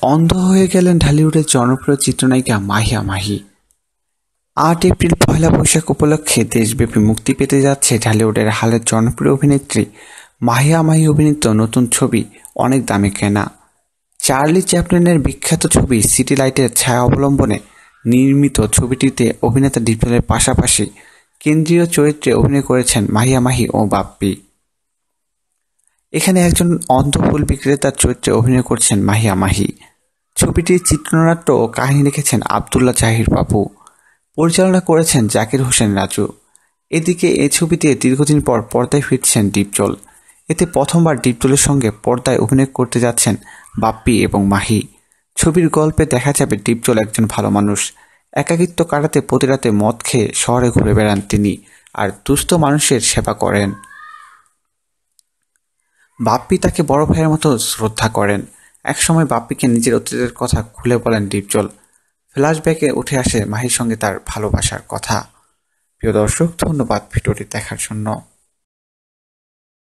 অন্ধ হয়ে গেলেন ঢালিউডের জনপ্রিয় চিত্রনায়িকা মাহিয়া মাহি। ৮ এপ্রিল পহেলা বৈশাখ উপলক্ষে দেশব্যাপী মুক্তি পেতে যাচ্ছে ঢালিউডের হালের জনপ্রিয় অভিনেত্রী মাহিয়া মাহি অভিনীত নতুন ছবি অনেক দামে কেনা। চার্লি চ্যাপলিনের বিখ্যাত ছবি সিটি লাইটের ছায়া অবলম্বনে নির্মিত ছবিটিতে অভিনেতা ডিপজলের পাশাপাশি কেন্দ্রীয় চরিত্রে অভিনয় করেছেন মাহিয়া মাহি ও বাপ্পি। এখানে একজন অন্ধ ফুল বিক্রেতার চরিত্রে অভিনয় করছেন মাহিয়া মাহি। ছবিটির চিত্রনাট্য ও কাহিনী লিখেছেন আব্দুল্লাহ জাহির বাবু, পরিচালনা করেছেন জাকির হোসেন রাজু। এদিকে এই ছবিতে দীর্ঘদিন পর পর্দায় ফিরছেন ডিপজল। এতে প্রথমবার ডিপজলের সঙ্গে পর্দায় অভিনয় করতে যাচ্ছেন বাপ্পি এবং মাহি। ছবির গল্পে দেখা যাবে ডিপজল একজন ভালো মানুষ। একাকিত্ব কাটাতে প্রতি রাতে মদ খেয়ে শহরে ঘুরে বেড়ান তিনি, আর দুস্থ মানুষের সেবা করেন। বাপ্পি তাকে বড় ভাইয়ের মতো শ্রদ্ধা করেন। একসময় বাপ্পিকে নিজের অতীতের কথা খুলে বলেন ডিপজল। ফ্ল্যাশব্যাকে উঠে আসে মাহির সঙ্গে তার ভালোবাসার কথা। প্রিয় দর্শক, ধন্যবাদ ভিডিওটি দেখার জন্য।